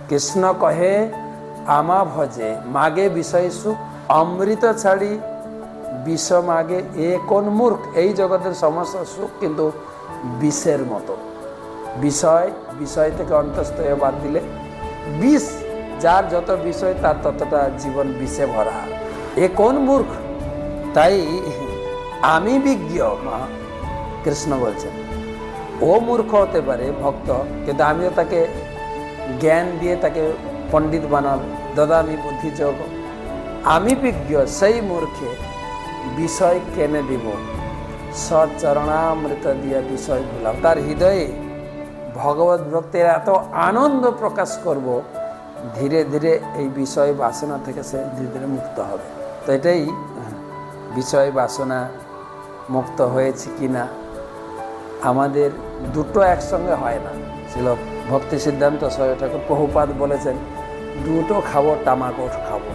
কৃষ্ণ কহে আমা ভজে মাগে বিষয় সুখ, অমৃত ছাড়ি বিষ মাগে এ কোন মূর্খ। এই জগতের সমস্ত সুখ কিন্তু বিষের মতো। বিষয় থেকে অন্তস্থ হয়ে বাদ দিলে বিষ, যার যত বিষয় তার ততটা জীবন বিষে ভরা। এ কোন মূর্খ। তাই আমি বিজ্ঞ, কৃষ্ণ বলছেন। ও মূর্খ হতে পারে ভক্ত, কিন্তু আমিও তাকে জ্ঞান দিয়ে তাকে পণ্ডিত বানাবো। দদামি বুদ্ধি যোগ। আমি বিজ্ঞ, সেই মূর্খে বিষয় কেনে দিব, সচরণামৃত দিয়ে বিষয় ভুলাম। তার হৃদয়ে ভগবত ভক্তির এত আনন্দ প্রকাশ করব, ধীরে ধীরে এই বিষয় বাসনা থেকে সে ধীরে ধীরে মুক্ত হবে। তো এটাই বিষয় বাসনা মুক্ত হয়েছে কিনা, আমাদের দুটো একসঙ্গে হয় না। ছিল ভক্তি সিদ্ধান্ত সরস্বতী ঠাকুর প্রভুপাদ বলেছেন, দুটো খাবো, তামাক খাবো।